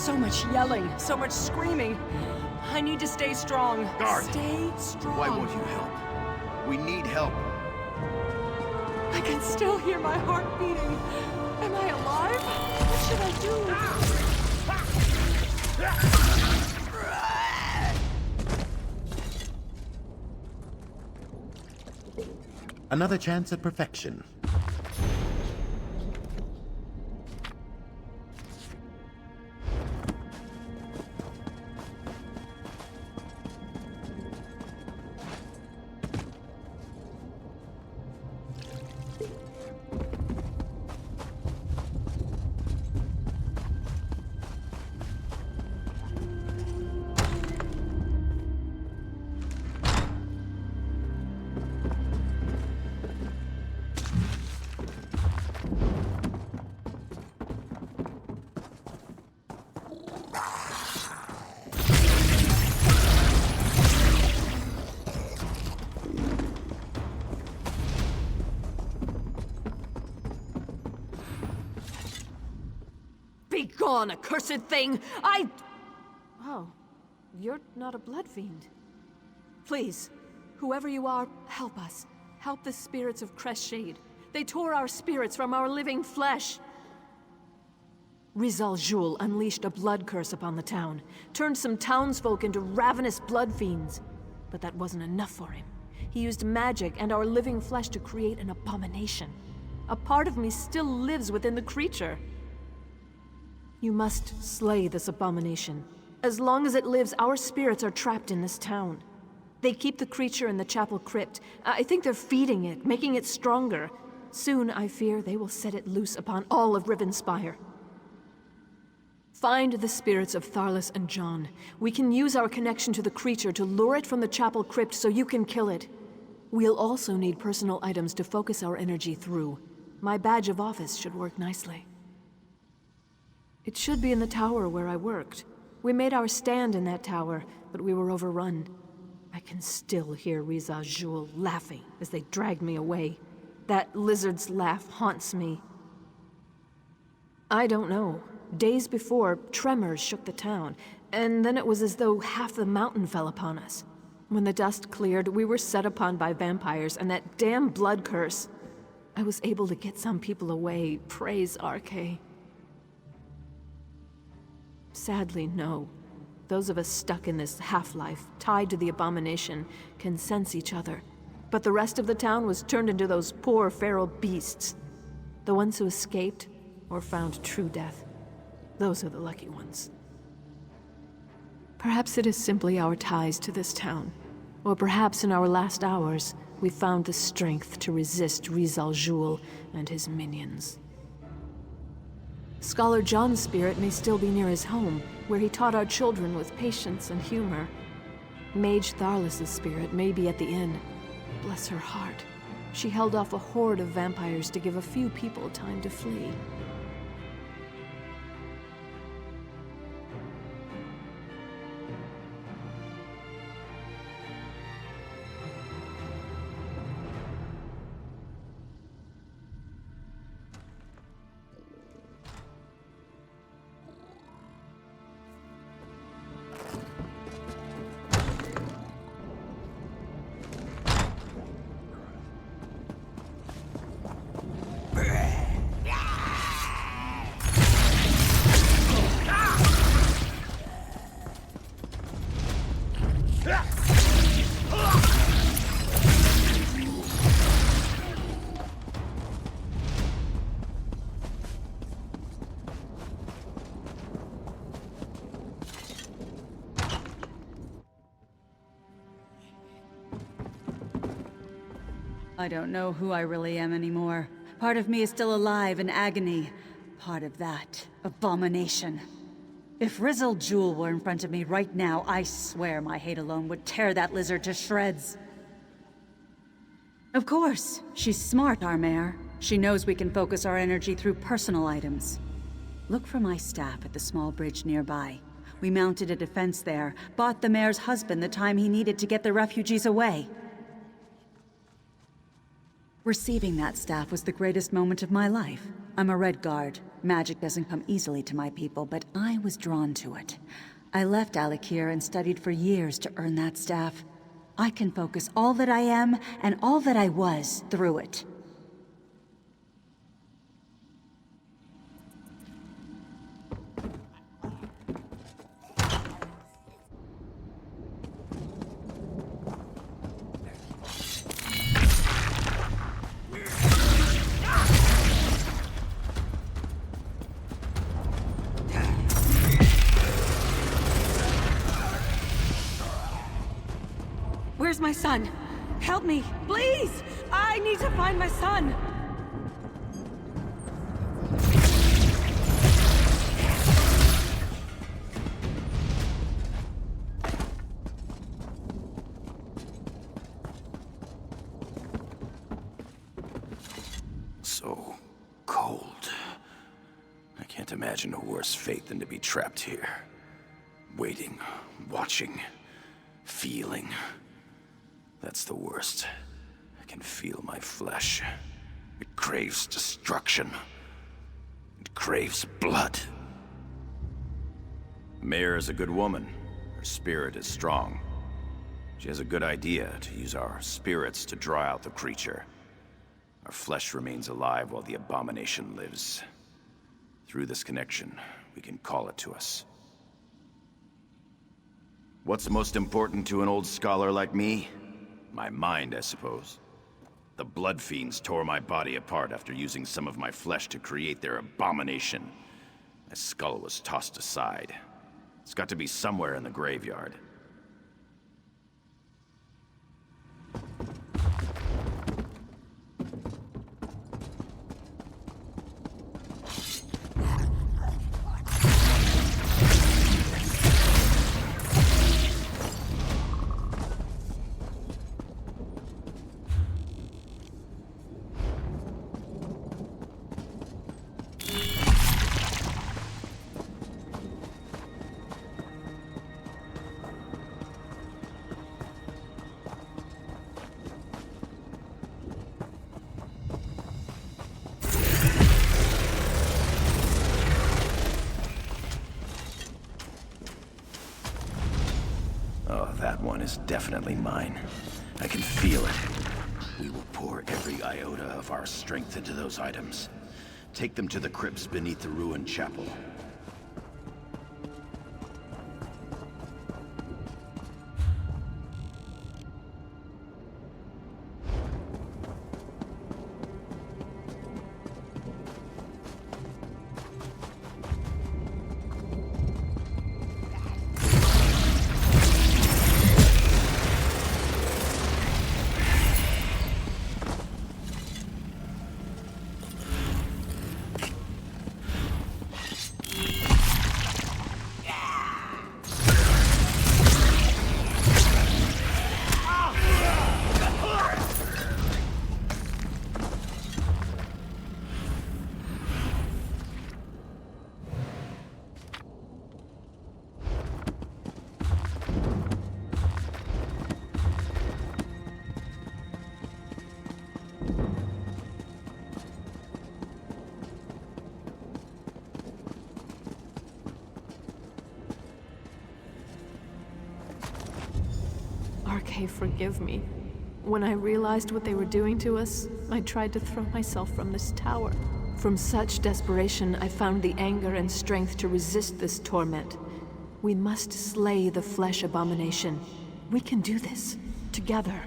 So much yelling, so much screaming. I need to stay strong. Guard! Stay strong. Why won't you help? We need help. I can still hear my heart beating. Am I alive? What should I do? Another chance at perfection. Be gone, accursed thing! Oh, you're not a blood fiend. Please, whoever you are, help us. Help the spirits of Crestshade. They tore our spirits from our living flesh. Rizal Jul unleashed a blood curse upon the town, turned some townsfolk into ravenous blood fiends. But that wasn't enough for him. He used magic and our living flesh to create an abomination. A part of me still lives within the creature. You must slay this abomination. As long as it lives, our spirits are trapped in this town. They keep the creature in the chapel crypt. I think they're feeding it, making it stronger. Soon, I fear, they will set it loose upon all of Rivenspire. Find the spirits of Tharlas and John. We can use our connection to the creature to lure it from the chapel crypt so you can kill it. We'll also need personal items to focus our energy through. My badge of office should work nicely. It should be in the tower where I worked. We made our stand in that tower, but we were overrun. I can still hear Riza Jul laughing as they dragged me away. That lizard's laugh haunts me. I don't know. Days before, tremors shook the town, and then it was as though half the mountain fell upon us. When the dust cleared, we were set upon by vampires and that damn blood curse. I was able to get some people away, praise Arche. Sadly, no. Those of us stuck in this half-life, tied to the abomination, can sense each other. But the rest of the town was turned into those poor feral beasts. The ones who escaped, or found true death. Those are the lucky ones. Perhaps it is simply our ties to this town. Or perhaps in our last hours, we found the strength to resist Rizal Jul and his minions. Scholar John's spirit may still be near his home, where he taught our children with patience and humor. Mage Tharlas' spirit may be at the inn. Bless her heart. She held off a horde of vampires to give a few people time to flee. I don't know who I really am anymore. Part of me is still alive in agony. Part of that abomination. If Rizal Jul were in front of me right now, I swear my hate alone would tear that lizard to shreds. Of course, she's smart, our mayor. She knows we can focus our energy through personal items. Look for my staff at the small bridge nearby. We mounted a defense there, bought the mayor's husband the time he needed to get the refugees away. Receiving that staff was the greatest moment of my life. I'm a Red Guard. Magic doesn't come easily to my people, but I was drawn to it. I left Alikir and studied for years to earn that staff. I can focus all that I am and all that I was through it. Where's my son? Help me, please! I need to find my son! So cold. I can't imagine a worse fate than to be trapped here. Waiting, watching, feeling. That's the worst. I can feel my flesh. It craves destruction. It craves blood. Mare is a good woman. Her spirit is strong. She has a good idea to use our spirits to draw out the creature. Our flesh remains alive while the abomination lives. Through this connection, we can call it to us. What's most important to an old scholar like me? My mind, I suppose. The blood fiends tore my body apart after using some of my flesh to create their abomination. My skull was tossed aside. It's got to be somewhere in the graveyard. Oh, that one is definitely mine. I can feel it. We will pour every iota of our strength into those items. Take them to the crypts beneath the ruined chapel. Arcade, forgive me. When I realized what they were doing to us, I tried to throw myself from this tower. From such desperation, I found the anger and strength to resist this torment. We must slay the flesh abomination. We can do this, together.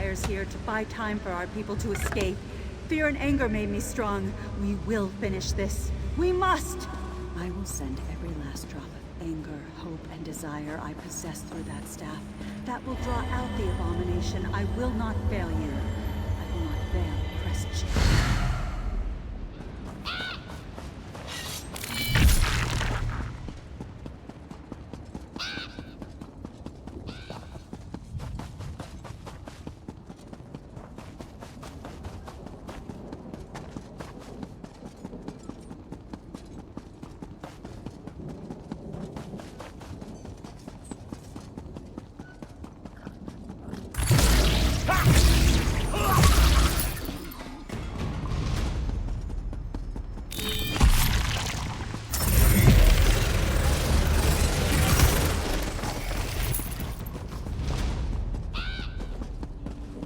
Rivenspire's here to buy time for our people to escape. Fear and anger made me strong. We will finish this. We must! I will send every last drop of anger, hope, and desire I possess through that staff. That will draw out the abomination. I will not fail you. I will not fail Prestige.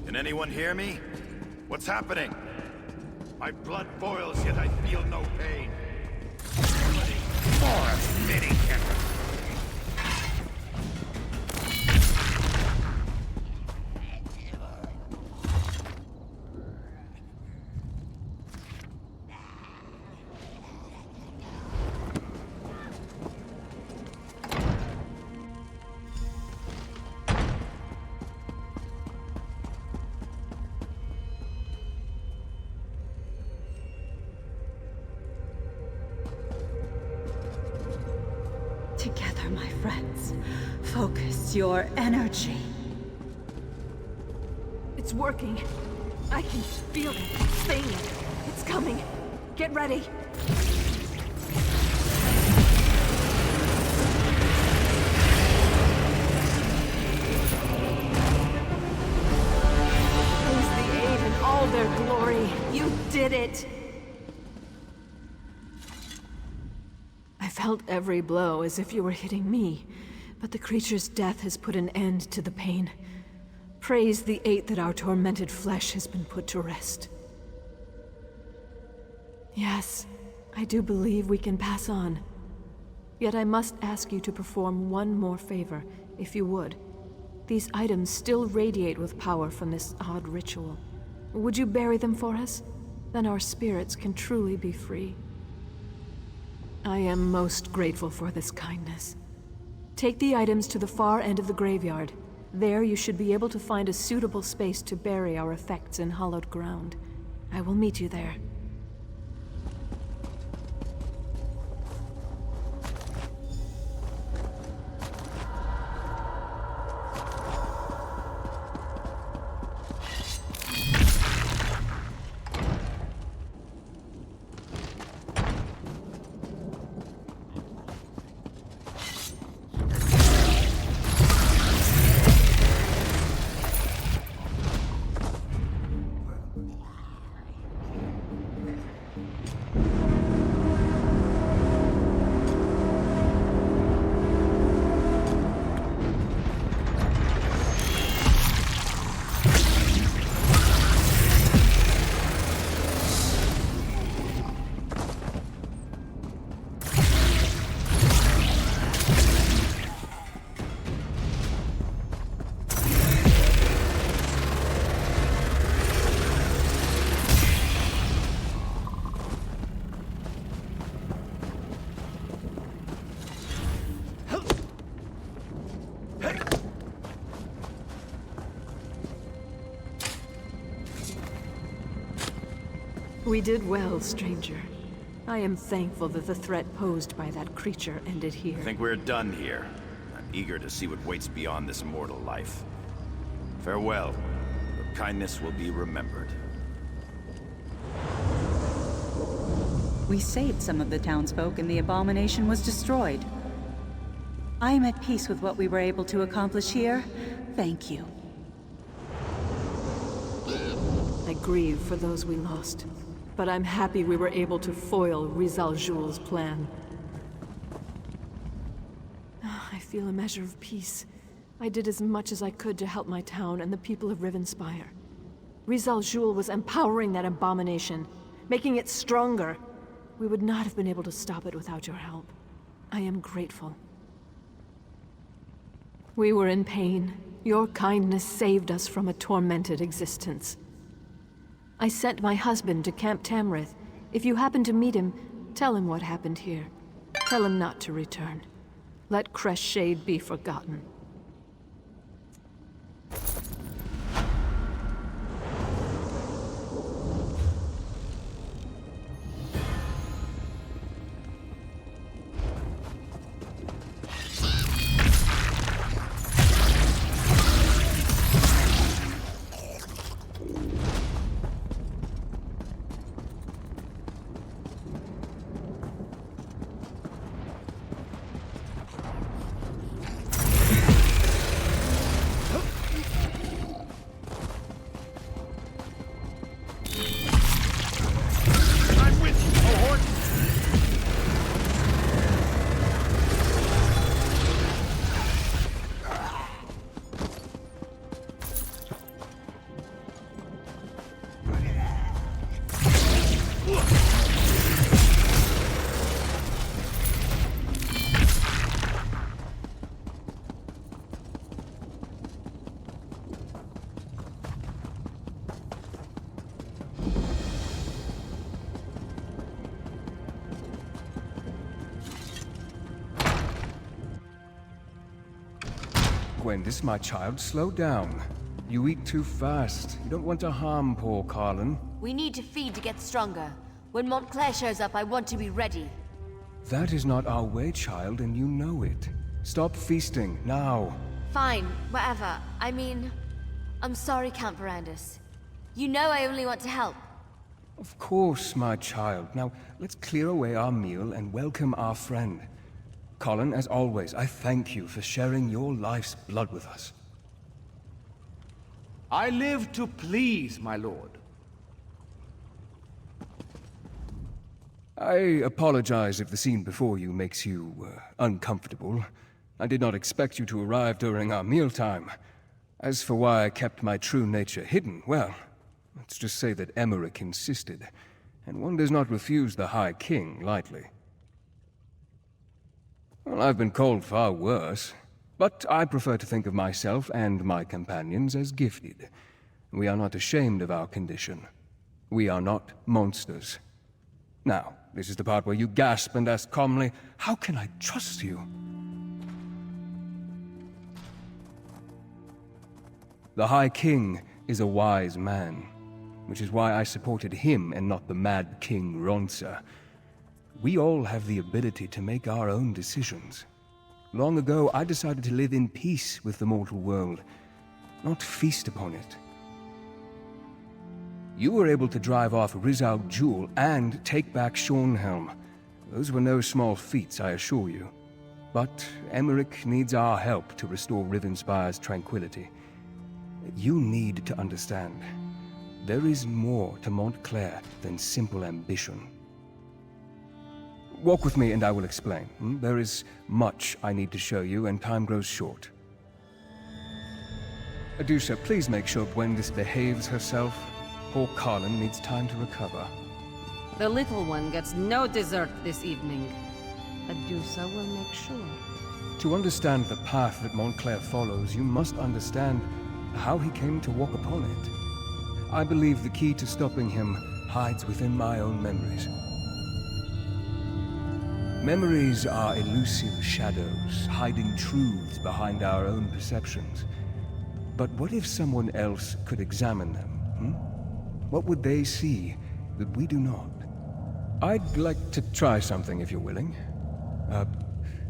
Can anyone hear me? What's happening? My blood boils, yet I feel no pain. More fitting. Together, my friends. Focus your energy. It's working. I can feel it. Thing. It's coming. Get ready. Praise the Aid in all their glory. You did it! I felt every blow as if you were hitting me, but the creature's death has put an end to the pain. Praise the Eight that our tormented flesh has been put to rest. Yes, I do believe we can pass on. Yet I must ask you to perform one more favor, if you would. These items still radiate with power from this odd ritual. Would you bury them for us? Then our spirits can truly be free. I am most grateful for this kindness. Take the items to the far end of the graveyard. There you should be able to find a suitable space to bury our effects in hallowed ground. I will meet you there. We did well, stranger. I am thankful that the threat posed by that creature ended here. I think we're done here. I'm eager to see what waits beyond this mortal life. Farewell. Your kindness will be remembered. We saved some of the townsfolk and the abomination was destroyed. I am at peace with what we were able to accomplish here. Thank you. I grieve for those we lost, but I'm happy we were able to foil Rizal Jul's plan. I feel a measure of peace. I did as much as I could to help my town and the people of Rivenspire. Rizal Jul was empowering that abomination, making it stronger. We would not have been able to stop it without your help. I am grateful. We were in pain, Your kindness saved us from a tormented existence. I sent my husband to Camp Tamrith. If you happen to meet him, tell him what happened here. Tell him not to return. Let Crest Shade be forgotten. Gwendis, my child, slow down. You eat too fast. You don't want to harm poor Carlin. We need to feed to get stronger. When Montclair shows up, I want to be ready. That is not our way, child, and you know it. Stop feasting, now. Fine, whatever. I mean, I'm sorry, Count Verandis. You know I only want to help. Of course, my child. Now, let's clear away our meal and welcome our friend. Colin, as always, I thank you for sharing your life's blood with us. I live to please, my lord. I apologize if the scene before you makes you uncomfortable. I did not expect you to arrive during our mealtime. As for why I kept my true nature hidden, well, let's just say that Emmerich insisted, and one does not refuse the High King lightly. Well, I've been called far worse, but I prefer to think of myself and my companions as gifted. We are not ashamed of our condition. We are not monsters. Now, this is the part where you gasp and ask calmly, how can I trust you? The High King is a wise man, which is why I supported him and not the Mad King Ronsa. We all have the ability to make our own decisions. Long ago, I decided to live in peace with the mortal world, not feast upon it. You were able to drive off Rizal Jewel and take back Shornhelm. Those were no small feats, I assure you. But Emmerich needs our help to restore Rivenspire's tranquility. You need to understand. There is more to Montclair than simple ambition. Walk with me and I will explain. There is much I need to show you and time grows short. Adusa, please make sure Gwendis behaves herself. Poor Carlin needs time to recover. The little one gets no dessert this evening. Adusa will make sure. To understand the path that Montclair follows, you must understand how he came to walk upon it. I believe the key to stopping him hides within my own memories. Memories are elusive shadows, hiding truths behind our own perceptions. But what if someone else could examine them? What would they see that we do not? I'd like to try something if you're willing.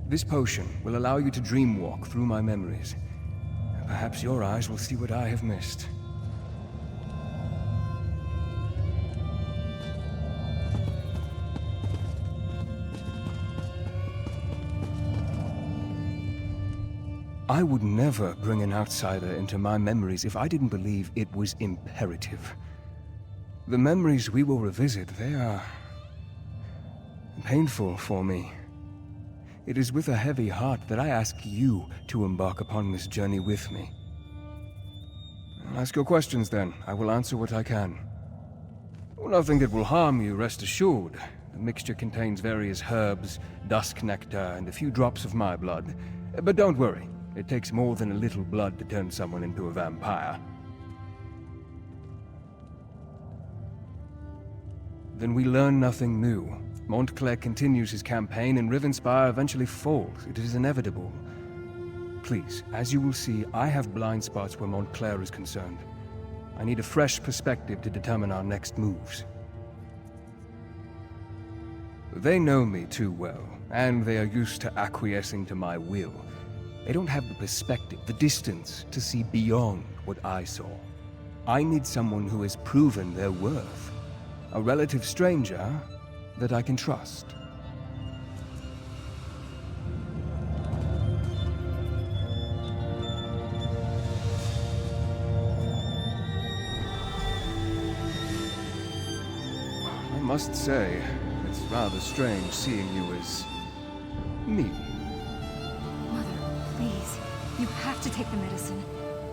This potion will allow you to dreamwalk through my memories. Perhaps your eyes will see what I have missed. I would never bring an outsider into my memories if I didn't believe it was imperative. The memories we will revisit, they are painful for me. It is with a heavy heart that I ask you to embark upon this journey with me. Ask your questions then. I will answer what I can. Nothing that will harm you, rest assured. The mixture contains various herbs, dusk nectar, and a few drops of my blood. But don't worry. It takes more than a little blood to turn someone into a vampire. Then we learn nothing new. Montclair continues his campaign and Rivenspire eventually falls. It is inevitable. Please, as you will see, I have blind spots where Montclair is concerned. I need a fresh perspective to determine our next moves. They know me too well, and they are used to acquiescing to my will. They don't have the perspective, the distance, to see beyond what I saw. I need someone who has proven their worth. A relative stranger that I can trust. I must say, it's rather strange seeing you as me. Mother, please. You have to take the medicine.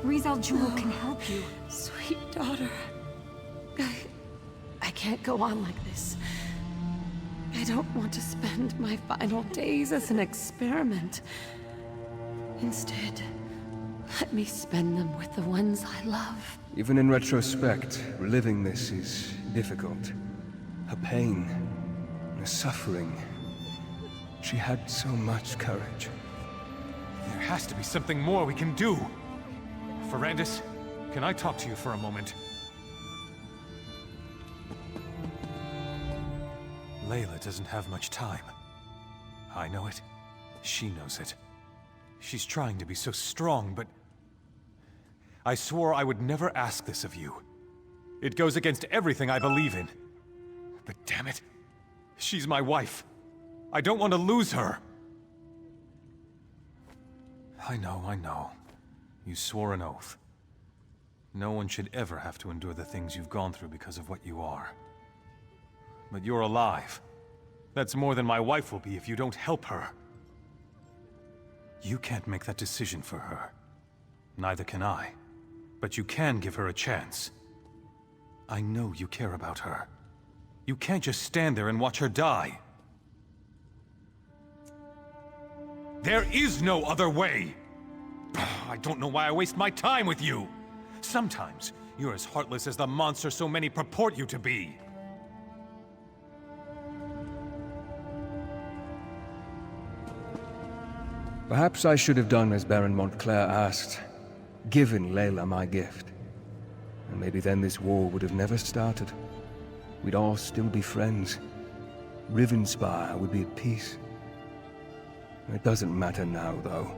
Rizal Jewel can help you. Sweet daughter. I can't go on like this. I don't want to spend my final days as an experiment. Instead, let me spend them with the ones I love. Even in retrospect, reliving this is difficult. Her pain, her suffering. She had so much courage. There has to be something more we can do. Ferrandis, can I talk to you for a moment? Layla doesn't have much time. I know it. She knows it. She's trying to be so strong, but... I swore I would never ask this of you. It goes against everything I believe in. But damn it, she's my wife. I don't want to lose her. I know. You swore an oath. No one should ever have to endure the things you've gone through because of what you are. But you're alive. That's more than my wife will be if you don't help her. You can't make that decision for her. Neither can I. But you can give her a chance. I know you care about her. You can't just stand there and watch her die. There is no other way! I don't know why I waste my time with you! Sometimes, you're as heartless as the monster so many purport you to be. Perhaps I should have done as Baron Montclair asked, given Layla my gift. And maybe then this war would have never started. We'd all still be friends. Rivenspire would be at peace. It doesn't matter now, though.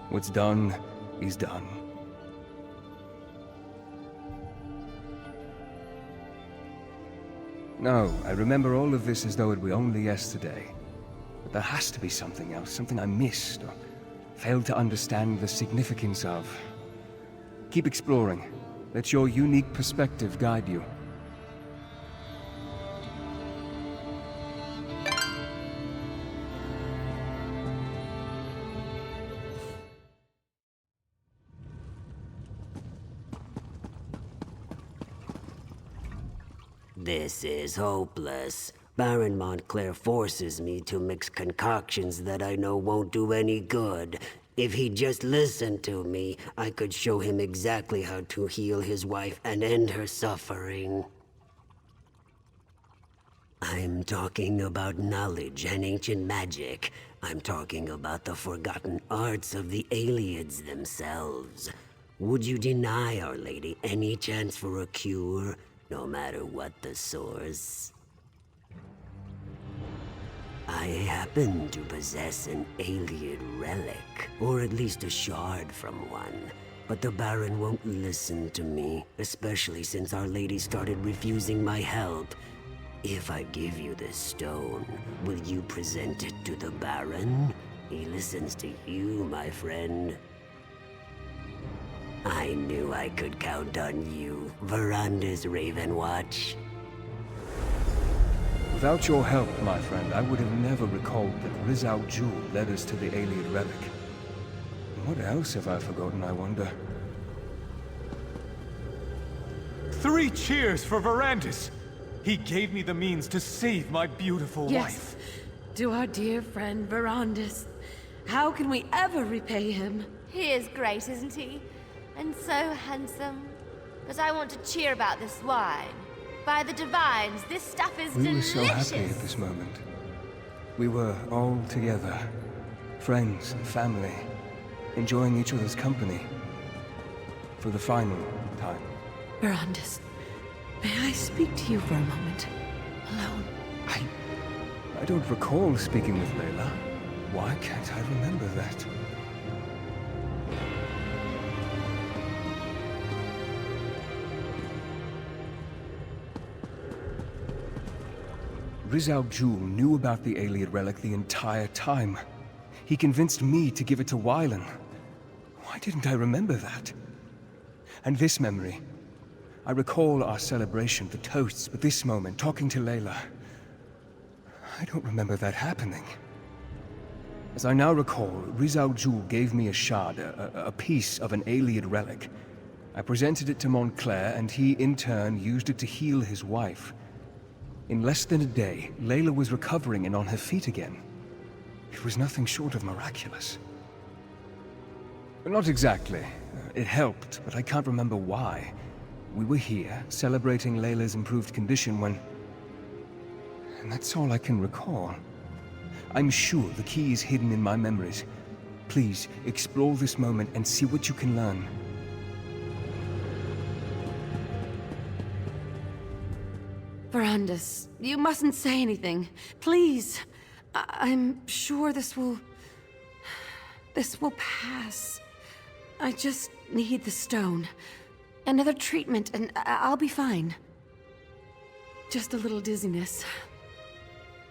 What's done is done. No, I remember all of this as though it were only yesterday. But there has to be something else, something I missed, or failed to understand the significance of. Keep exploring. Let your unique perspective guide you. This is hopeless. Baron Montclair forces me to mix concoctions that I know won't do any good. If he'd just listened to me, I could show him exactly how to heal his wife and end her suffering. I'm talking about knowledge and ancient magic. I'm talking about the forgotten arts of the Aliens themselves. Would you deny Our Lady any chance for a cure, no matter what the source? I happen to possess an alien relic, or at least a shard from one. But the Baron won't listen to me, especially since Our Lady started refusing my help. If I give you this stone, will you present it to the Baron? He listens to you, my friend. I knew I could count on you, Veranda's Ravenwatch. Without your help, my friend, I would have never recalled that Rizal Jewel led us to the alien relic. What else have I forgotten, I wonder? 3 cheers for Verandis! He gave me the means to save my beautiful wife. To our dear friend Verandis. How can we ever repay him? He is great, isn't he? And so handsome. But I want to cheer about this wine. By the divines, this stuff is delicious! We were so happy at this moment. We were all together. Friends and family. Enjoying each other's company. For the final time. Verandis, may I speak to you for a moment? Alone. I don't recall speaking with Layla. Why can't I remember that? Rizal Jul knew about the Ayleid relic the entire time. He convinced me to give it to Wylan. Why didn't I remember that? And this memory. I recall our celebration, the toasts, but this moment, talking to Layla. I don't remember that happening. As I now recall, Rizal Jul gave me a shard, a piece of an Ayleid relic. I presented it to Montclair, and he, in turn, used it to heal his wife. In less than a day, Layla was recovering and on her feet again. It was nothing short of miraculous. Not exactly. It helped, but I can't remember why. We were here, celebrating Layla's improved condition when... And that's all I can recall. I'm sure the key is hidden in my memories. Please, explore this moment and see what you can learn. Verandis, you mustn't say anything. Please. I'm sure this will pass. I just need the stone. Another treatment and I'll be fine. Just a little dizziness.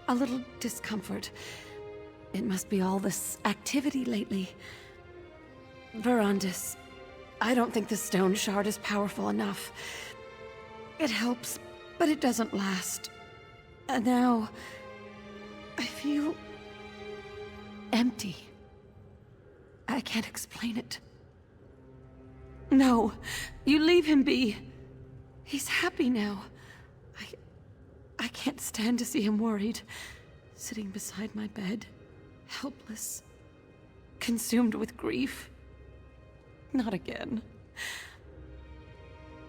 A little discomfort. It must be all this activity lately. Verandis, I don't think the stone shard is powerful enough. It helps, but it doesn't last. And now, I feel empty. I can't explain it. No, you leave him be. He's happy now. I can't stand to see him worried, sitting beside my bed, helpless, consumed with grief. Not again.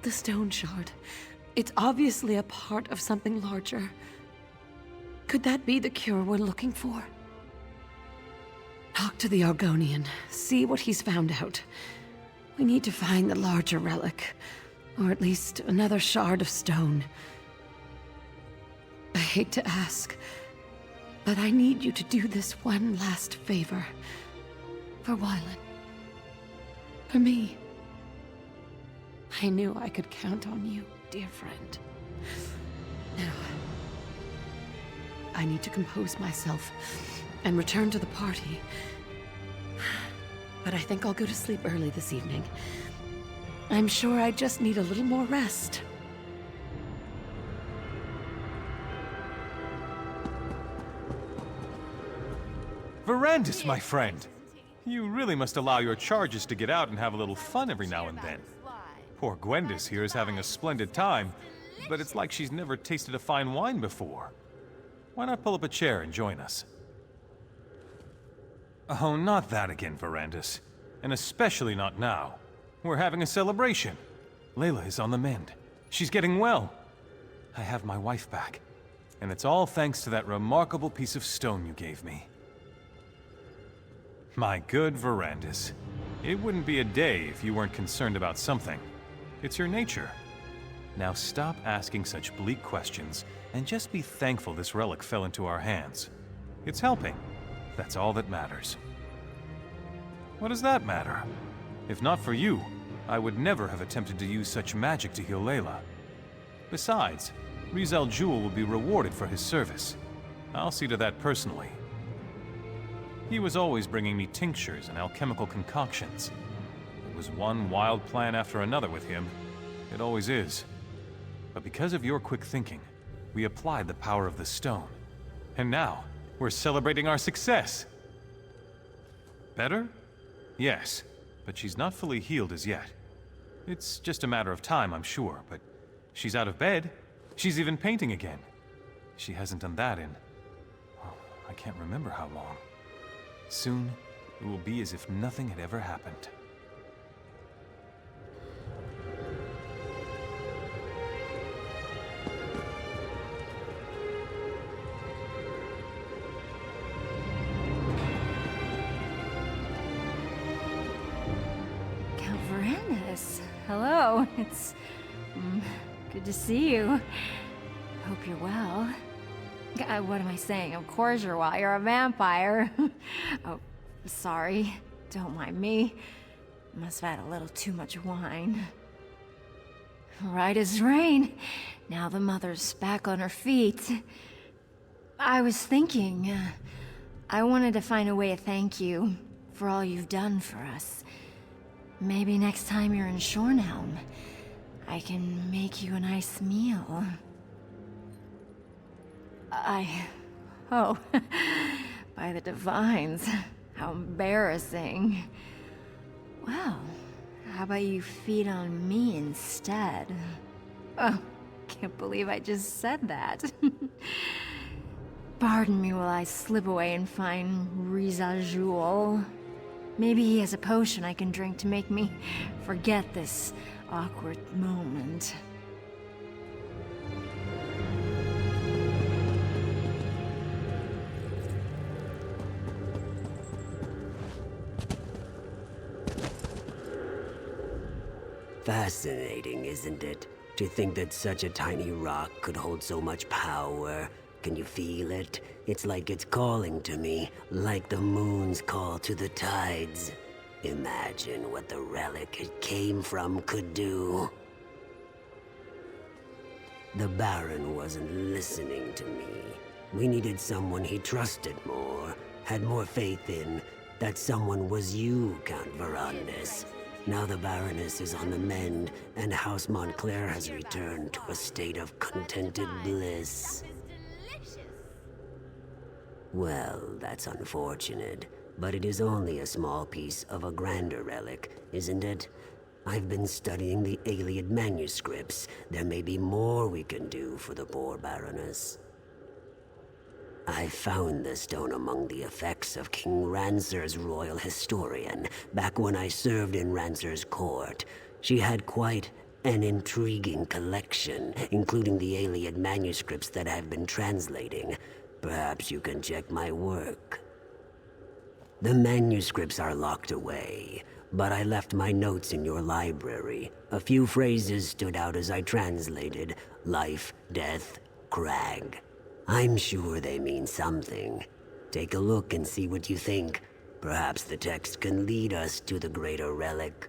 The stone shard. It's obviously a part of something larger. Could that be the cure we're looking for? Talk to the Argonian, see what he's found out. We need to find the larger relic, or at least another shard of stone. I hate to ask, but I need you to do this one last favor. For Wylan. For me. I knew I could count on you, dear friend. Now, I need to compose myself and return to the party. But I think I'll go to sleep early this evening. I'm sure I just need a little more rest. Verandis, my friend! You really must allow your charges to get out and have a little fun every now and then. Poor Gwendis here is having a splendid time, but it's like she's never tasted a fine wine before. Why not pull up a chair and join us? Oh, not that again, Verandis. And especially not now. We're having a celebration. Layla is on the mend. She's getting well. I have my wife back. And it's all thanks to that remarkable piece of stone you gave me. My good Verandis. It wouldn't be a day if you weren't concerned about something. It's your nature. Now stop asking such bleak questions and just be thankful this relic fell into our hands. It's helping. That's all that matters. What does that matter? If not for you, I would never have attempted to use such magic to heal Layla. Besides, Rizal Jul will be rewarded for his service. I'll see to that personally. He was always bringing me tinctures and alchemical concoctions. It was one wild plan after another with him. It always is. But because of your quick thinking, we applied the power of the stone. And now, we're celebrating our success. Better? Yes, but she's not fully healed as yet. It's just a matter of time, I'm sure, but she's out of bed. She's even painting again. She hasn't done that in... oh, I can't remember how long. Soon, It will be as if nothing had ever happened. Hello, it's good to see you. Hope you're well. What am I saying? Of course you're well. You're a vampire. Oh, sorry. Don't mind me. Must have had a little too much wine. Right as rain. Now the mother's back on her feet. I was thinking, I wanted to find a way to thank you for all you've done for us. Maybe next time you're in Shornhelm, I can make you a nice meal. Oh, by the divines, how embarrassing. Well, how about you feed on me instead? Oh, can't believe I just said that. Pardon me while I slip away and find Rivenspire. Maybe he has a potion I can drink to make me forget this awkward moment. Fascinating, isn't it? To think that such a tiny rock could hold so much power. Can you feel it? It's like it's calling to me, like the moon's call to the tides. Imagine what the relic it came from could do. The Baron wasn't listening to me. We needed someone he trusted more, had more faith in. That someone was you, Count Verandis. Now the Baroness is on the mend, and House Montclair has returned to a state of contented bliss. Well, that's unfortunate, but it is only a small piece of a grander relic, isn't it? I've been studying the Iliad manuscripts. There may be more we can do for the poor Baroness. I found the stone among the effects of King Rancer's royal historian, back when I served in Rancer's court. She had quite an intriguing collection, including the Iliad manuscripts that I've been translating. Perhaps you can check my work. The manuscripts are locked away, but I left my notes in your library. A few phrases stood out as I translated. Life, death, crag. I'm sure they mean something. Take a look and see what you think. Perhaps the text can lead us to the greater relic.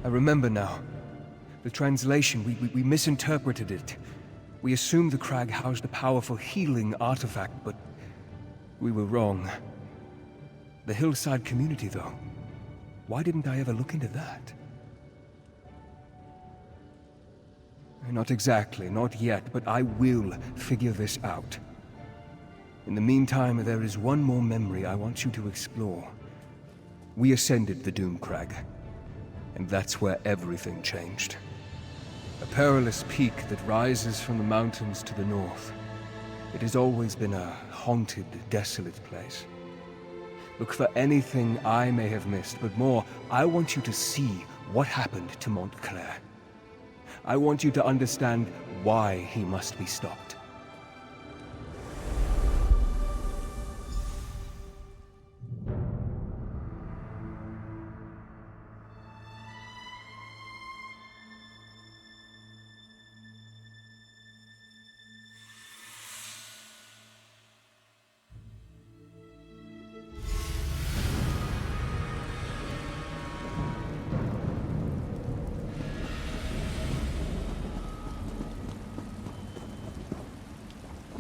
I remember now. The translation, we misinterpreted it. We assumed the crag housed a powerful healing artifact, but we were wrong. The hillside community, though. Why didn't I ever look into that? Not exactly, not yet, but I will figure this out. In the meantime, there is one more memory I want you to explore. We ascended the Doom Crag. And that's where everything changed. A perilous peak that rises from the mountains to the north. It has always been a haunted, desolate place. Look for anything I may have missed, but more, I want you to see what happened to Montclair. I want you to understand why he must be stopped.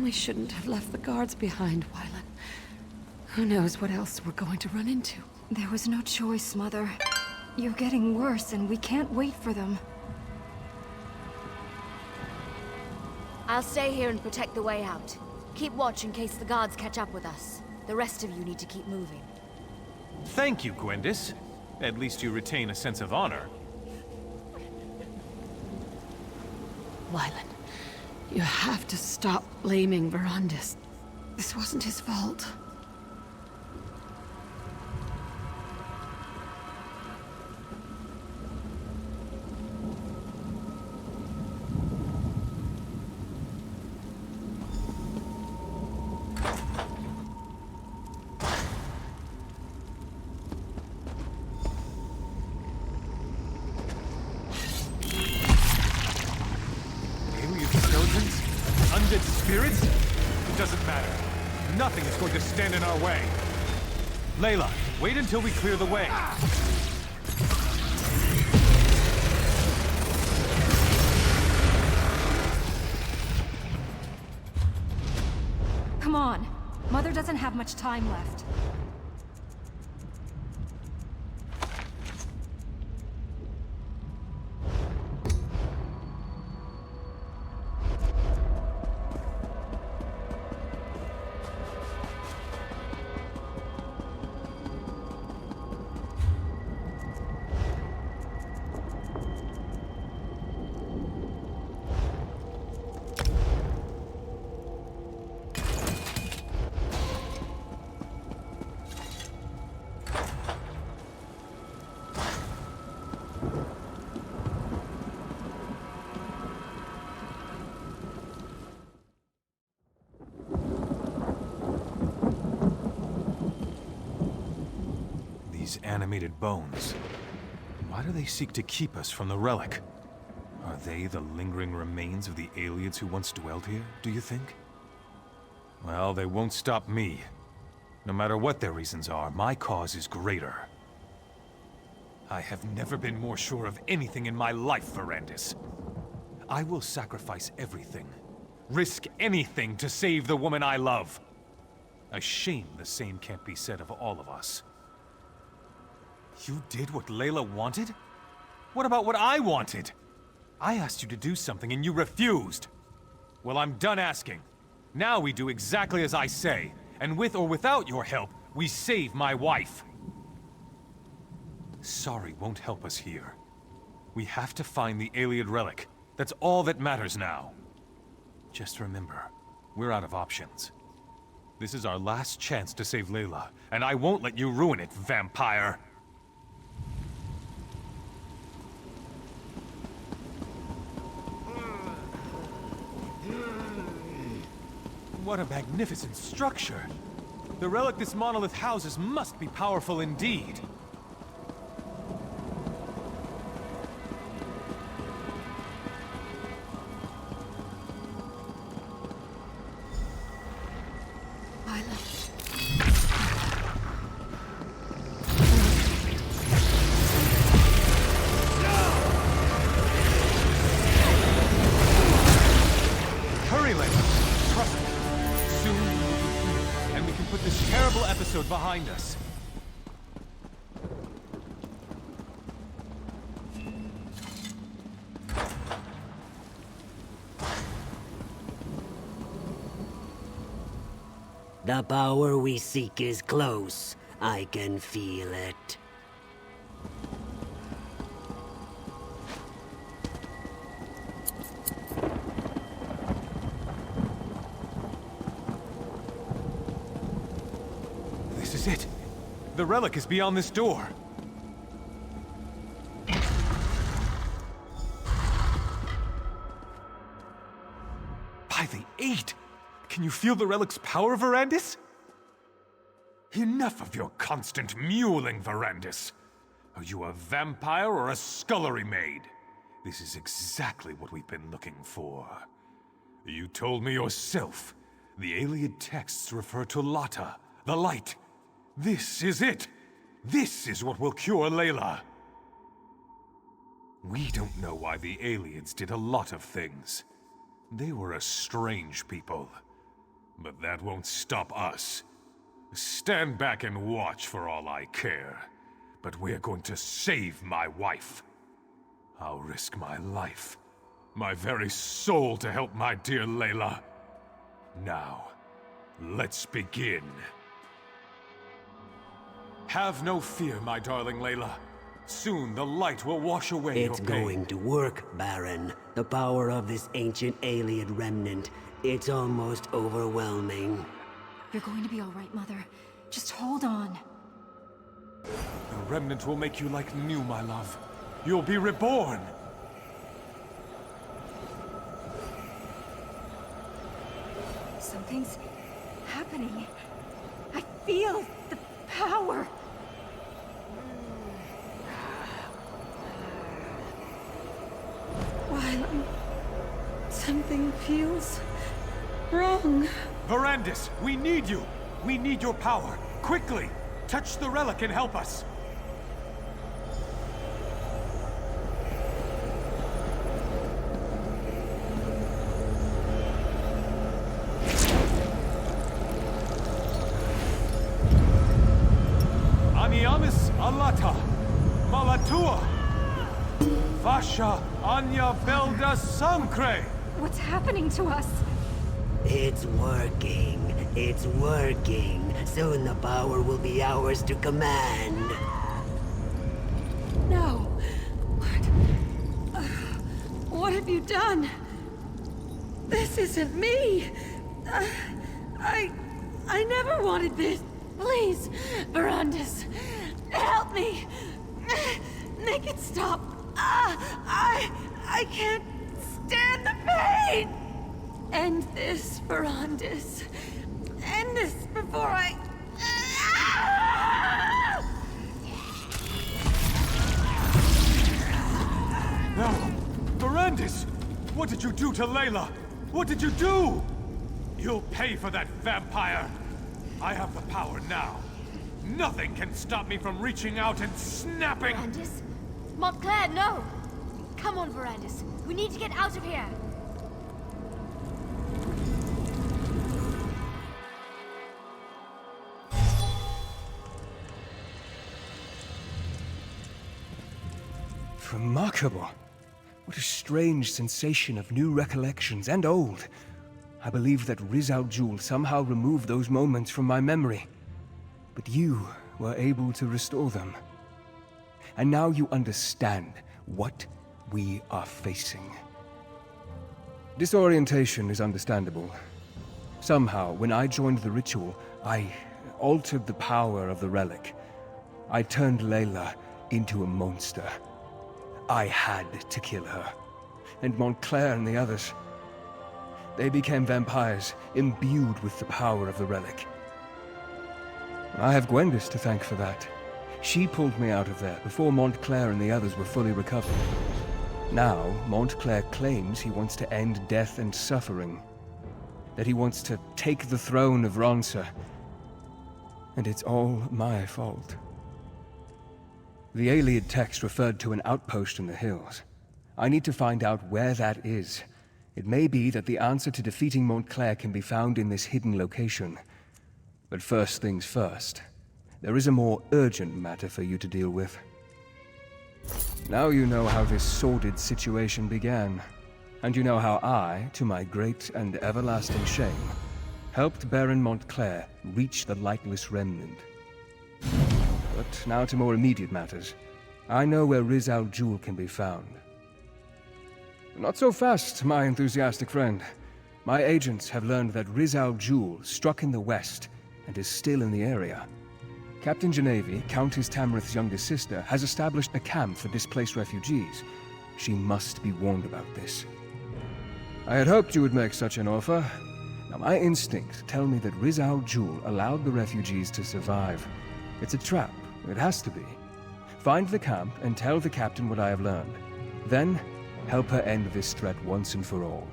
I shouldn't have left the guards behind, Wylan. Who knows what else we're going to run into? There was no choice, Mother. You're getting worse, and we can't wait for them. I'll stay here and protect the way out. Keep watch in case the guards catch up with us. The rest of you need to keep moving. Thank you, Gwendis. At least you retain a sense of honor. Wylan, you have to stop blaming Verandis. This wasn't his fault. Spirits? It doesn't matter. Nothing is going to stand in our way. Layla, wait until we clear the way. Come on. Mother doesn't have much time left. These animated bones. Why do they seek to keep us from the relic? Are they the lingering remains of the aliens who once dwelled here, do you think? Well, they won't stop me. No matter what their reasons are, my cause is greater. I have never been more sure of anything in my life, Verandis. I will sacrifice everything, risk anything to save the woman I love. A shame the same can't be said of all of us. You did what Layla wanted? What about what I wanted? I asked you to do something and you refused. Well, I'm done asking. Now we do exactly as I say, and with or without your help, we save my wife. Sorry won't help us here. We have to find the Ayleid relic. That's all that matters now. Just remember, we're out of options. This is our last chance to save Layla, and I won't let you ruin it, vampire! What a magnificent structure! The relic this monolith houses must be powerful indeed. Behind us. The power we seek is close. I can feel it. This is it. The relic is beyond this door. By the 8! Can you feel the relic's power, Verandis? Enough of your constant mewling, Verandis. Are you a vampire or a scullery maid? This is exactly what we've been looking for. You told me yourself. The Ayleid texts refer to Lata, the light. This is it! This is what will cure Layla! We don't know why the Ayleids did a lot of things. They were a strange people. But that won't stop us. Stand back and watch for all I care. But we're going to save my wife. I'll risk my life, my very soul to help my dear Layla. Now, let's begin. Have no fear, my darling Layla. Soon the light will wash away It's your pain. going to work, Baron. The power of this ancient alien remnant, it's almost overwhelming. You're going to be all right, Mother. Just hold on. The remnant will make you like new, my love. You'll be reborn. Something's happening. I feel the power. Wylan, something feels wrong. Verandis, we need you. We need your power. Quickly, touch the relic and help us. Aniamis alata, malatua, fascia anya belda sancre. What's happening to us? It's working. It's working. Soon the power will be ours to command. No. What have you done? This isn't me. I never wanted this. Please, Verandis, help me. Make it stop. I can't stand the pain. End this, Verandis. End this before I... No! Verandis! What did you do to Layla? What did you do? You'll pay for that, vampire! I have the power now. Nothing can stop me from reaching out and snapping... Verandis? Montclair, no! Come on, Verandis. We need to get out of here. Remarkable. What a strange sensation of new recollections and old. I believe that Riz Al Ghul somehow removed those moments from my memory. But you were able to restore them. And now you understand what we are facing. Disorientation is understandable. Somehow, when I joined the ritual, I altered the power of the relic. I turned Layla into a monster. I had to kill her. And Montclair and the others, they became vampires, imbued with the power of the relic. I have Gwendis to thank for that. She pulled me out of there before Montclair and the others were fully recovered. Now, Montclair claims he wants to end death and suffering. That he wants to take the throne of Ronsa. And it's all my fault. The Ayleid text referred to an outpost in the hills. I need to find out where that is. It may be that the answer to defeating Montclair can be found in this hidden location. But first things first. There is a more urgent matter for you to deal with. Now you know how this sordid situation began. And you know how I, to my great and everlasting shame, helped Baron Montclair reach the Lightless Remnant. But now to more immediate matters. I know where Riz Al Ghul can be found. Not so fast, my enthusiastic friend. My agents have learned that Riz Al Ghul struck in the west and is still in the area. Captain Genevieve, Countess Tamrith's youngest sister, has established a camp for displaced refugees. She must be warned about this. I had hoped you would make such an offer. Now my instincts tell me that Riz Al Ghul allowed the refugees to survive. It's a trap. It has to be. Find the camp and tell the captain what I have learned. Then, help her end this threat once and for all.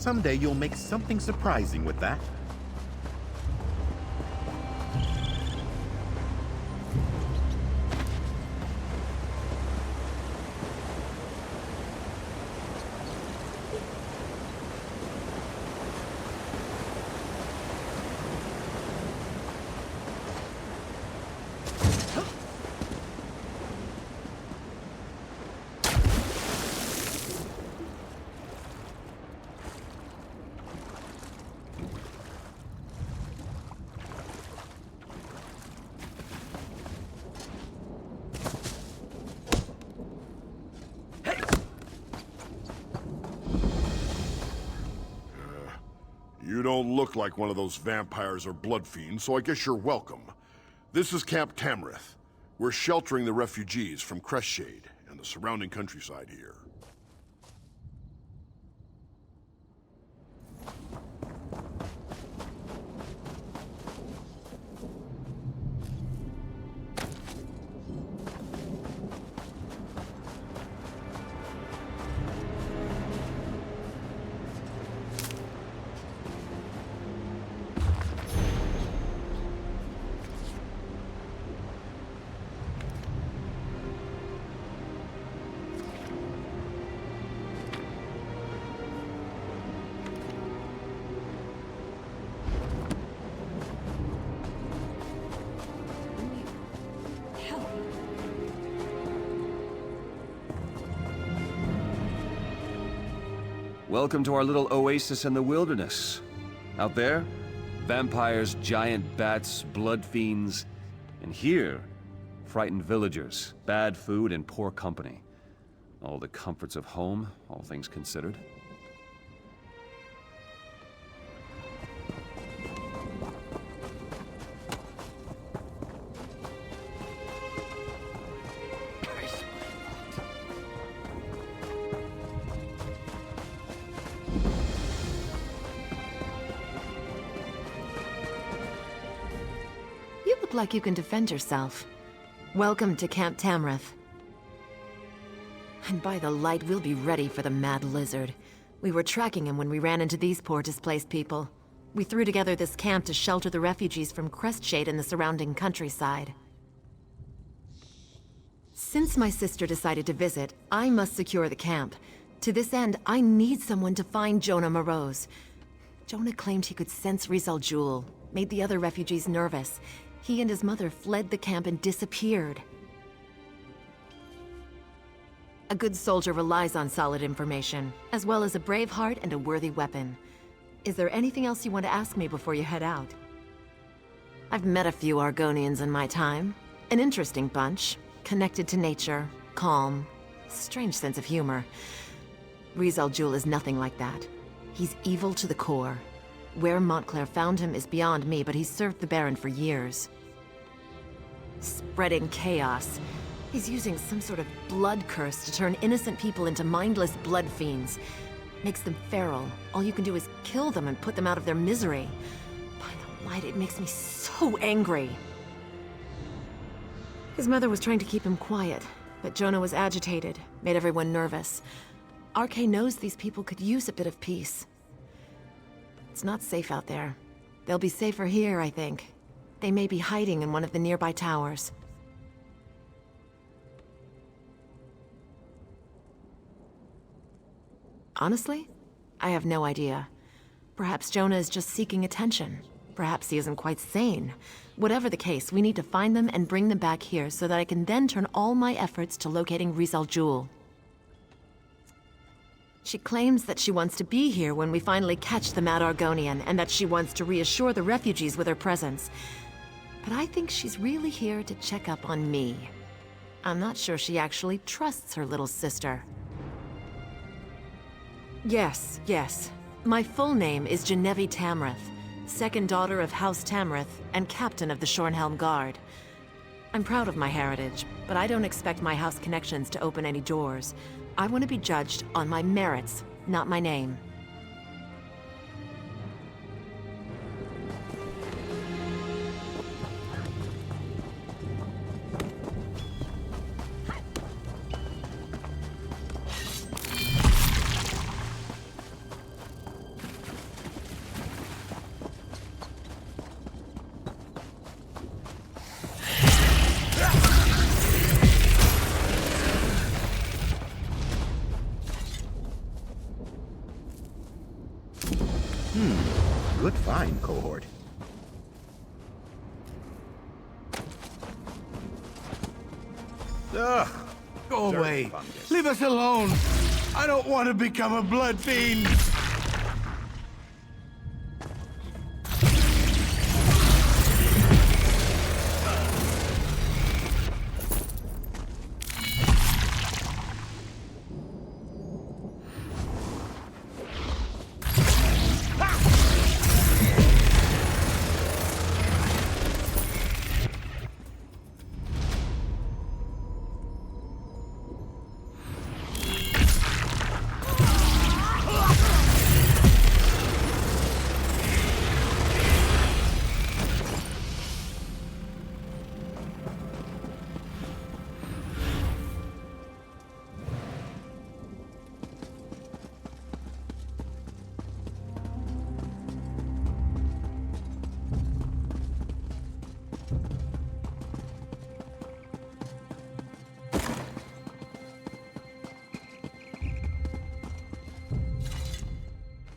Someday you'll make something surprising with that. You don't look like one of those vampires or blood fiends, so I guess you're welcome. This is Camp Tamrith. We're sheltering the refugees from Crestshade and the surrounding countryside here. Welcome to our little oasis in the wilderness. Out there, vampires, giant bats, blood fiends. And here, frightened villagers, bad food, and poor company. All the comforts of home, all things considered. You look like you can defend yourself. Welcome to Camp Tamrith. And by the light, we'll be ready for the Mad Lizard. We were tracking him when we ran into these poor displaced people. We threw together this camp to shelter the refugees from Crestshade and the surrounding countryside. Since my sister decided to visit, I must secure the camp. To this end, I need someone to find Jonah Morose. Jonah claimed he could sense Rizal Jewel, made the other refugees nervous. He and his mother fled the camp and disappeared. A good soldier relies on solid information, as well as a brave heart and a worthy weapon. Is there anything else you want to ask me before you head out? I've met a few Argonians in my time. An interesting bunch, connected to nature, calm, strange sense of humor. Rizal Jewel is nothing like that. He's evil to the core. Where Montclair found him is beyond me, but he's served the Baron for years. Spreading chaos. He's using some sort of blood curse to turn innocent people into mindless blood fiends. Makes them feral. All you can do is kill them and put them out of their misery. By the light, it makes me so angry. His mother was trying to keep him quiet, but Jonah was agitated, made everyone nervous. RK knows these people could use a bit of peace. It's not safe out there. They'll be safer here, I think. They may be hiding in one of the nearby towers. Honestly, I have no idea. Perhaps Jonah is just seeking attention. Perhaps he isn't quite sane. Whatever the case, we need to find them and bring them back here so that I can then turn all my efforts to locating Rizal Jewel. She claims that she wants to be here when we finally catch the Mad Argonian, and that she wants to reassure the refugees with her presence. But I think she's really here to check up on me. I'm not sure she actually trusts her little sister. Yes. My full name is Genevieve Tamrith, second daughter of House Tamrith and captain of the Shornhelm Guard. I'm proud of my heritage, but I don't expect my house connections to open any doors. I want to be judged on my merits, not my name. fine cohort. Ugh, go away. Leave us alone. I don't want to become a blood fiend.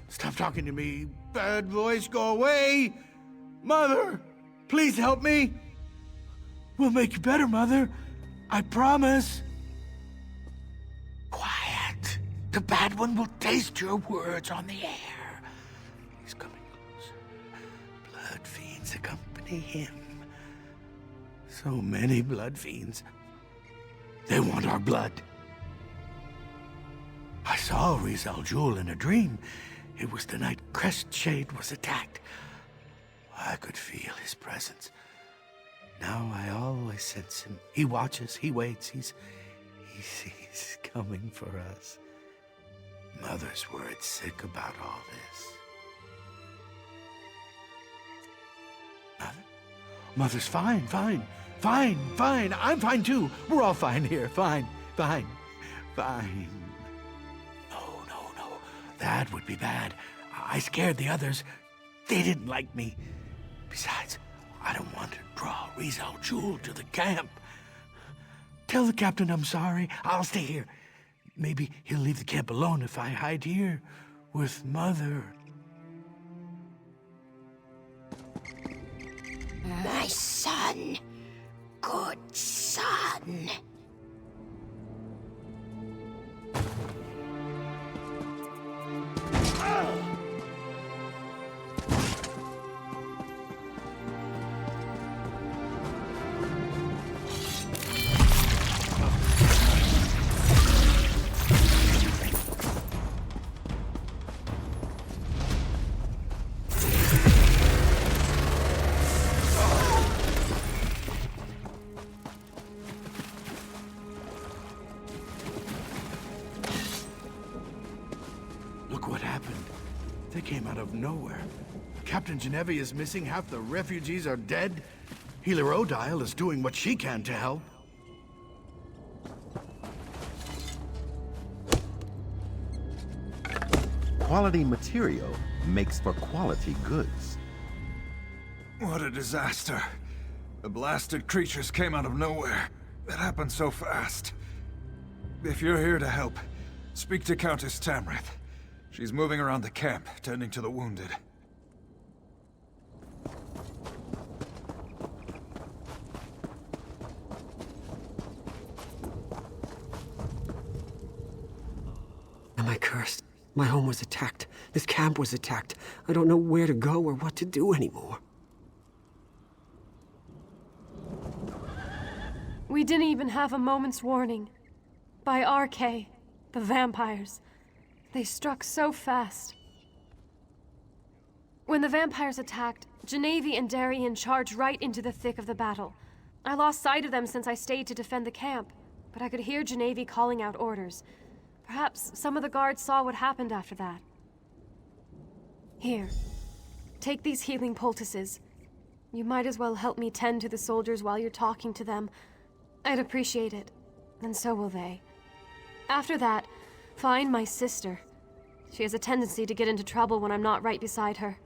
Stop talking to me. Bad voice, go away. Mother, please help me. We'll make you better, Mother. I promise. Quiet. The bad one will taste your words on the air. He's coming closer. Blood fiends accompany him. So many blood fiends. They want our blood. I saw Rizal Jul in a dream. It was the night Crestshade was attacked. I could feel his presence. Now I always sense him. He watches, he waits, he's coming for us. Mother's worried sick about all this. Mother? Mother's fine. I'm fine too. We're all fine here. Fine. No. That would be bad. I scared the others. They didn't like me. Besides, I don't want to draw Rizal Jul to the camp. Tell the captain I'm sorry. I'll stay here. Maybe he'll leave the camp alone if I hide here with Mother. My son. Good son. Look what happened. They came out of nowhere. Captain Genevieve is missing, half the refugees are dead. Healer Odile is doing what she can to help. Quality material makes for quality goods. What a disaster. The blasted creatures came out of nowhere. It happened so fast. If you're here to help, speak to Countess Tamrith. She's moving around the camp, tending to the wounded. Am I cursed? My home was attacked. This camp was attacked. I don't know where to go or what to do anymore. We didn't even have a moment's warning. By RK, the vampires. They struck so fast. When the vampires attacked, Genevieve and Darien charged right into the thick of the battle. I lost sight of them since I stayed to defend the camp, but I could hear Genevieve calling out orders. Perhaps some of the guards saw what happened after that. Here, take these healing poultices. You might as well help me tend to the soldiers while you're talking to them. I'd appreciate it, and so will they. After that, find my sister. She has a tendency to get into trouble when I'm not right beside her.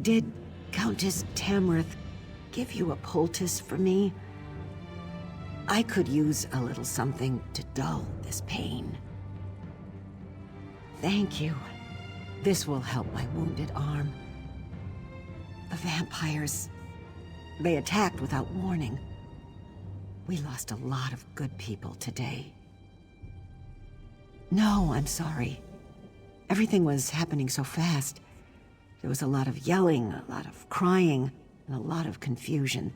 Did Countess Tamrith give you a poultice for me? I could use a little something to dull this pain. Thank you. This will help my wounded arm. The vampires, they attacked without warning. We lost a lot of good people today. No, I'm sorry. Everything was happening so fast. There was a lot of yelling, a lot of crying, and a lot of confusion.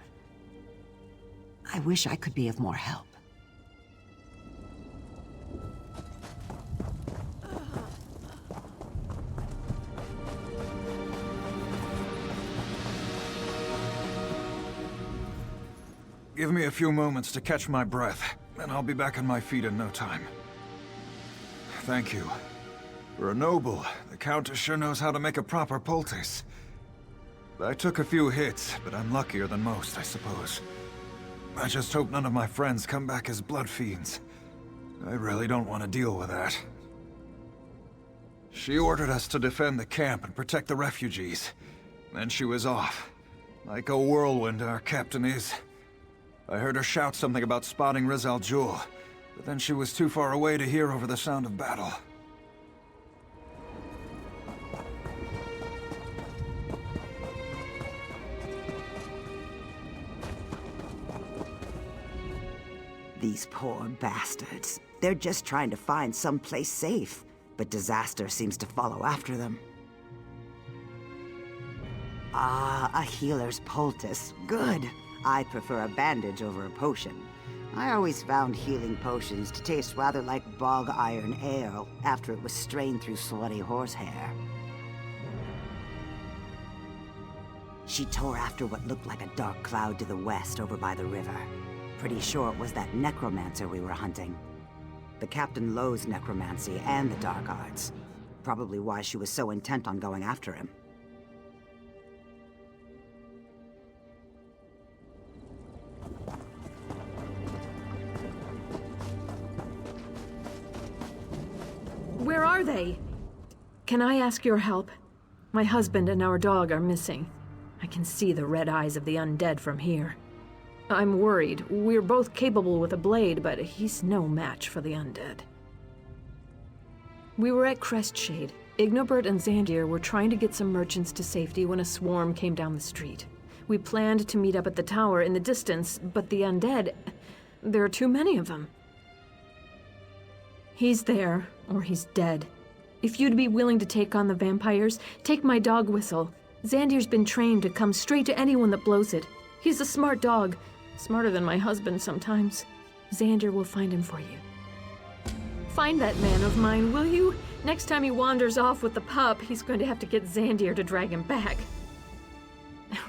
I wish I could be of more help. Give me a few moments to catch my breath, and I'll be back on my feet in no time. Thank you. For a noble, the Countess sure knows how to make a proper poultice. I took a few hits, but I'm luckier than most, I suppose. I just hope none of my friends come back as blood fiends. I really don't want to deal with that. She ordered us to defend the camp and protect the refugees. Then she was off. Like a whirlwind, our captain is. I heard her shout something about spotting Riz al Jul, but then she was too far away to hear over the sound of battle. These poor bastards. They're just trying to find someplace safe, but disaster seems to follow after them. Ah, a healer's poultice. Good. I prefer a bandage over a potion. I always found healing potions to taste rather like bog iron ale after it was strained through sweaty horsehair. She tore after what looked like a dark cloud to the west over by the river. Pretty sure it was that necromancer we were hunting. The captain loathes necromancy and the dark arts. Probably why she was so intent on going after him. Where are they? Can I ask your help? My husband and our dog are missing. I can see the red eyes of the undead from here. I'm worried. We're both capable with a blade, but he's no match for the undead. We were at Crestshade. Ignobert and Xandir were trying to get some merchants to safety when a swarm came down the street. We planned to meet up at the tower in the distance, but the undead... there are too many of them. He's there, or he's dead. If you'd be willing to take on the vampires, take my dog Whistle. Xandir's been trained to come straight to anyone that blows it. He's a smart dog. Smarter than my husband sometimes. Xandir will find him for you. Find that man of mine, will you? Next time he wanders off with the pup, he's going to have to get Xandir to drag him back.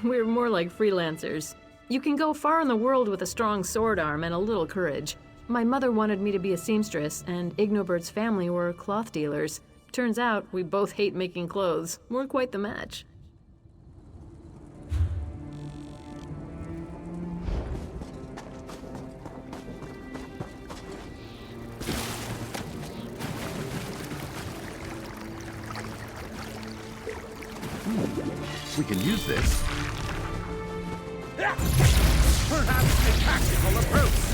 We're more like freelancers. You can go far in the world with a strong sword arm and a little courage. My mother wanted me to be a seamstress, and Ignobert's family were cloth dealers. Turns out, we both hate making clothes. We're quite the match. We can use this. Perhaps a tactical approach!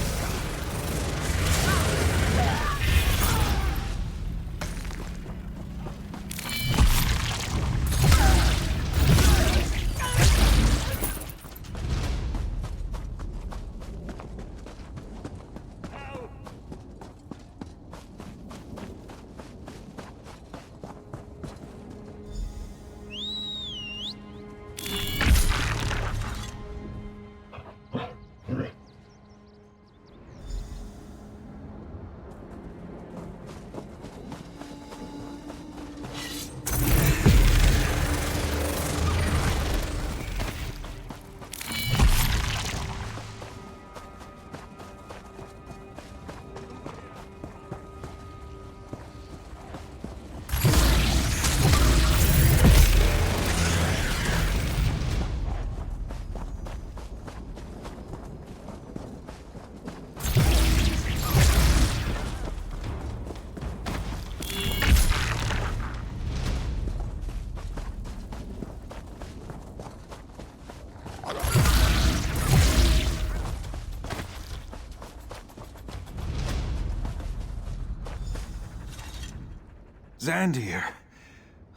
Xandir.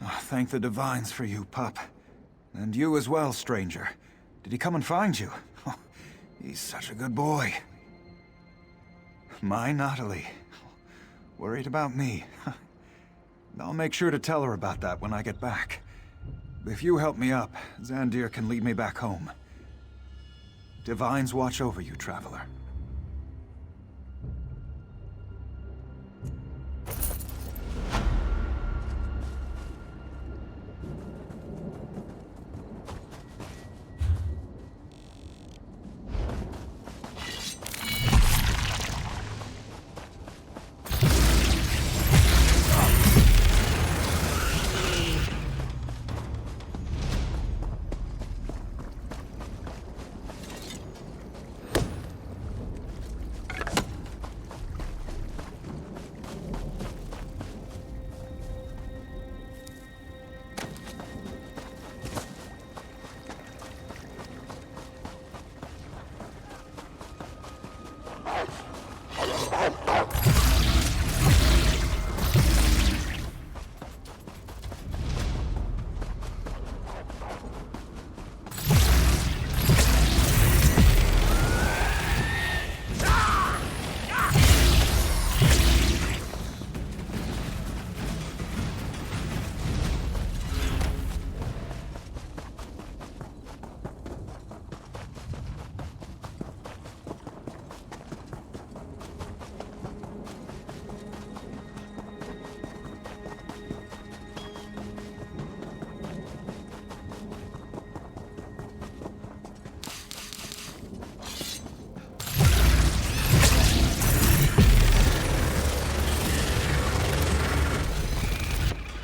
Oh, thank the Divines for you, pup. And you as well, stranger. Did he come and find you? Oh, he's such a good boy. My Natalie. Worried about me. I'll make sure to tell her about that when I get back. If you help me up, Xandir can lead me back home. Divines watch over you, traveler.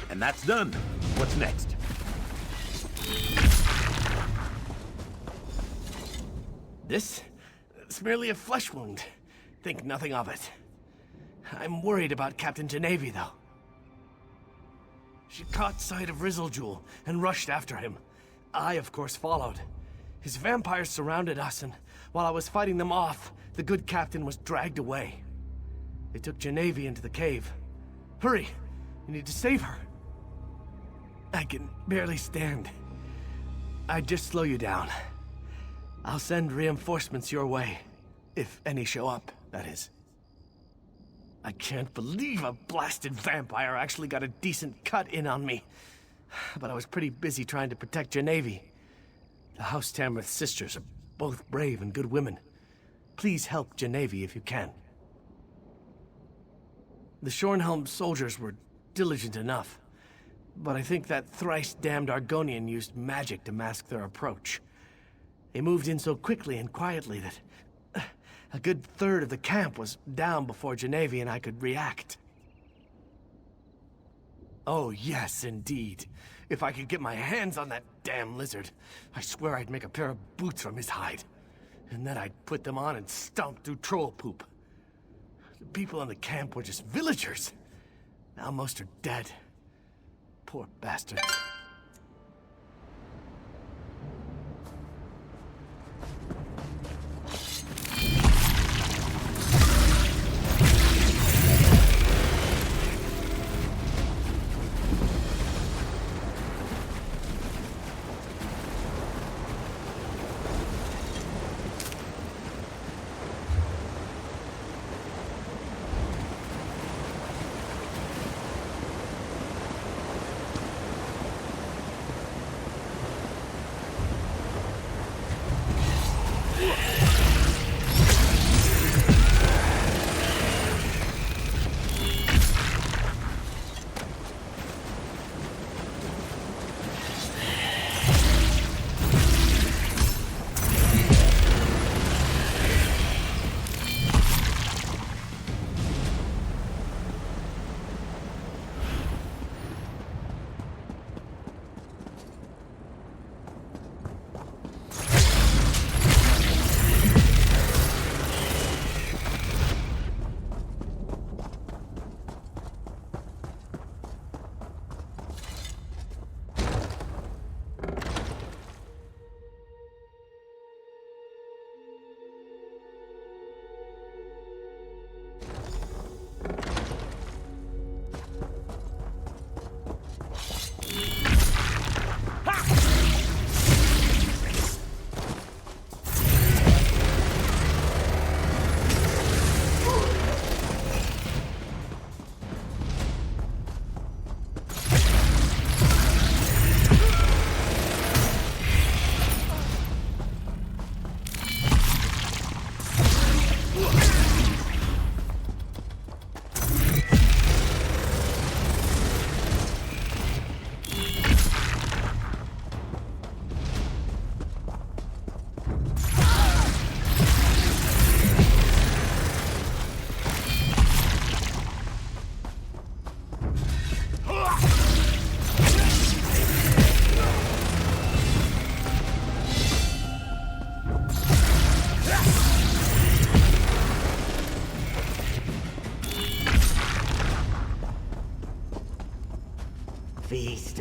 And that's done. What's next? It's merely a flesh wound. Think nothing of it. I'm worried about Captain Genevieve, though. She caught sight of Rizzlejewel and rushed after him. I, of course, followed. His vampires surrounded us, and while I was fighting them off, the good captain was dragged away. They took Genevieve into the cave. Hurry! You need to save her. I can barely stand. I'd just slow you down. I'll send reinforcements your way. If any show up, that is. I can't believe a blasted vampire actually got a decent cut in on me. But I was pretty busy trying to protect Genevieve. The House Tamrith sisters are both brave and good women. Please help Genevieve if you can. The Shornhelm soldiers were diligent enough. But I think that thrice-damned Argonian used magic to mask their approach. They moved in so quickly and quietly that a good third of the camp was down before Genevieve and I could react. Oh yes, indeed. If I could get my hands on that damn lizard, I swear I'd make a pair of boots from his hide. And then I'd put them on and stomp through troll poop. The people in the camp were just villagers. Now most are dead. Poor bastards.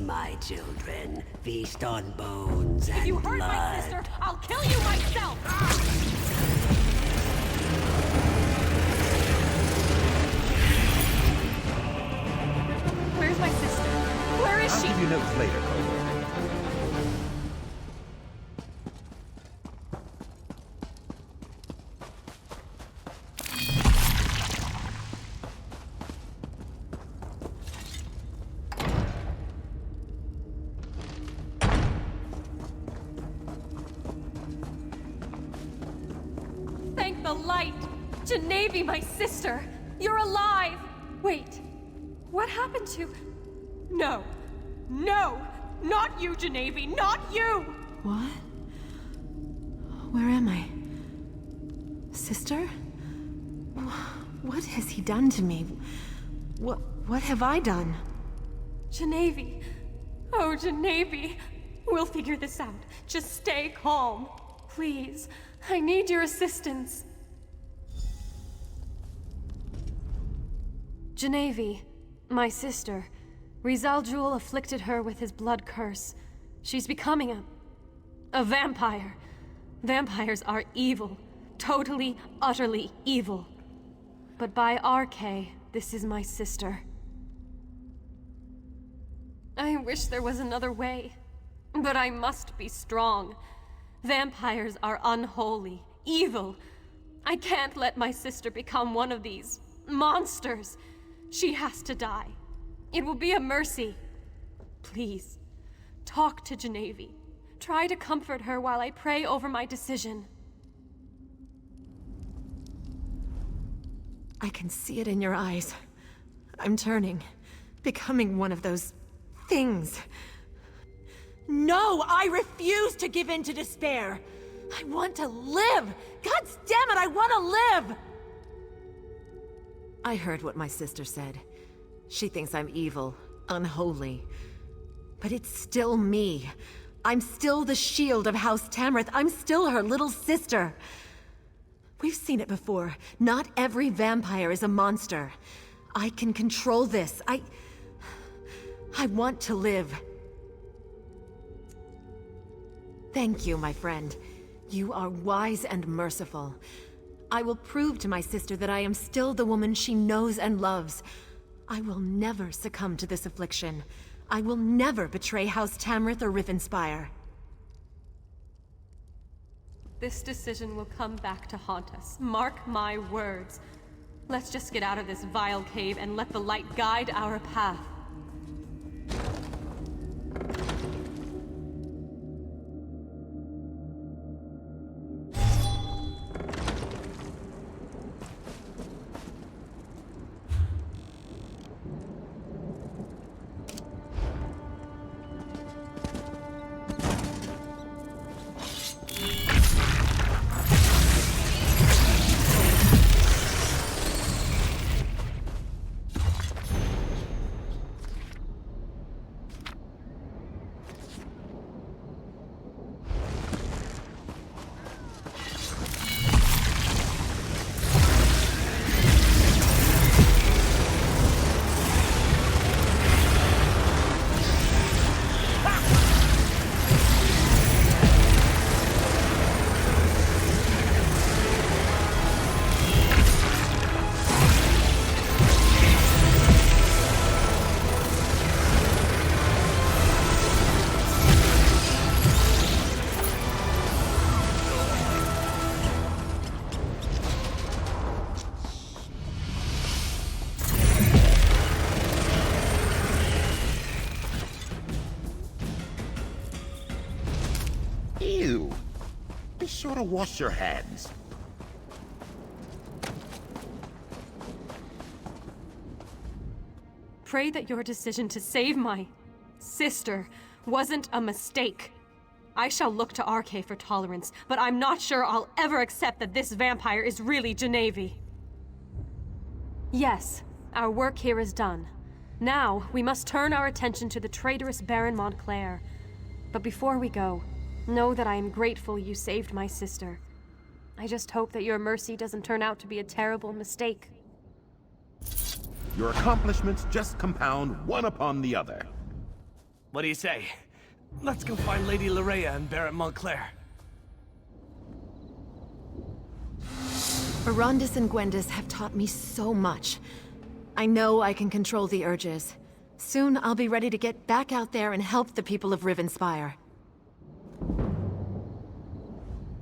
my children. Feast on bones and If you hurt blood. my sister, I'll kill you myself! Where's my sister? Where is she? I'll give you notes later, Cole. Thank the light! Genevieve, my sister! You're alive! Wait, what happened to... No! No! Not you, Genevieve! Not you! What? Where am I? Sister? What has he done to me? What have I done? Genevieve! Oh, Genevieve! We'll figure this out. Just stay calm. Please. I need your assistance. Genevieve, my sister. Rizal Jul afflicted her with his blood curse. She's becoming a vampire. Vampires are evil. Totally, utterly evil. But by RK, this is my sister. I wish there was another way. But I must be strong. Vampires are unholy, evil. I can't let my sister become one of these monsters. She has to die. It will be a mercy. Please, talk to Genevieve. Try to comfort her while I pray over my decision. I can see it in your eyes. I'm turning, becoming one of those things. No, I refuse to give in to despair. I want to live. God damn it, I want to live. I heard what my sister said. She thinks I'm evil, unholy. But it's still me. I'm still the shield of House Tamrith. I'm still her little sister. We've seen it before. Not every vampire is a monster. I can control this. I want to live. Thank you, my friend. You are wise and merciful. I will prove to my sister that I am still the woman she knows and loves. I will never succumb to this affliction. I will never betray House Tamrith or Rivenspire. This decision will come back to haunt us. Mark my words. Let's just get out of this vile cave and let the light guide our path. Ew. Be sure to wash your hands. Pray that your decision to save my sister wasn't a mistake. I shall look to RK for tolerance, but I'm not sure I'll ever accept that this vampire is really Genevieve. Yes, our work here is done. Now, we must turn our attention to the traitorous Baron Montclair. But before we go, know that I am grateful you saved my sister. I just hope that your mercy doesn't turn out to be a terrible mistake. Your accomplishments just compound one upon the other. What do you say? Let's go find Lady Larea and Baron Montclair. Arondis and Gwendis have taught me so much. I know I can control the urges. Soon I'll be ready to get back out there and help the people of Rivenspire.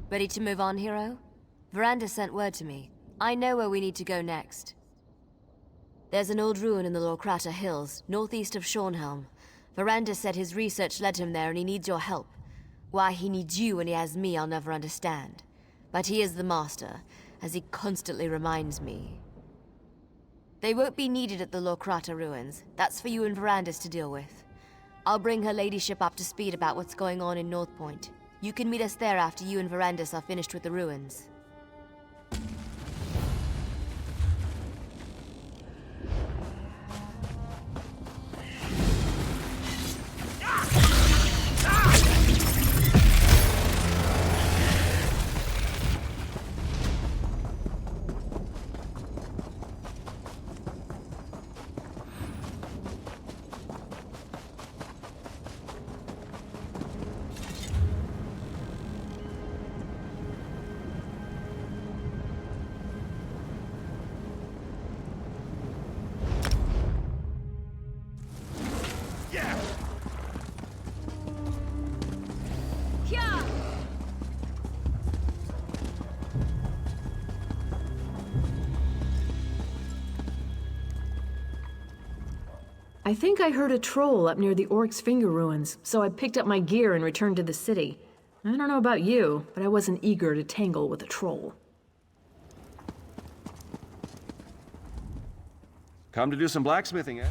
Ready to move on, hero? Veranda sent word to me. I know where we need to go next. There's an old ruin in the Lorkrata Hills, northeast of Shornhelm. Veranda said his research led him there and he needs your help. Why he needs you when he has me, I'll never understand. But he is the master, as he constantly reminds me. They won't be needed at the Lorkrata ruins. That's for you and Verandis to deal with. I'll bring her ladyship up to speed about what's going on in North Point. You can meet us there after you and Verandis are finished with the ruins. I think I heard a troll up near the Orc's Finger ruins, so I picked up my gear and returned to the city. I don't know about you, but I wasn't eager to tangle with a troll. Come to do some blacksmithing, eh?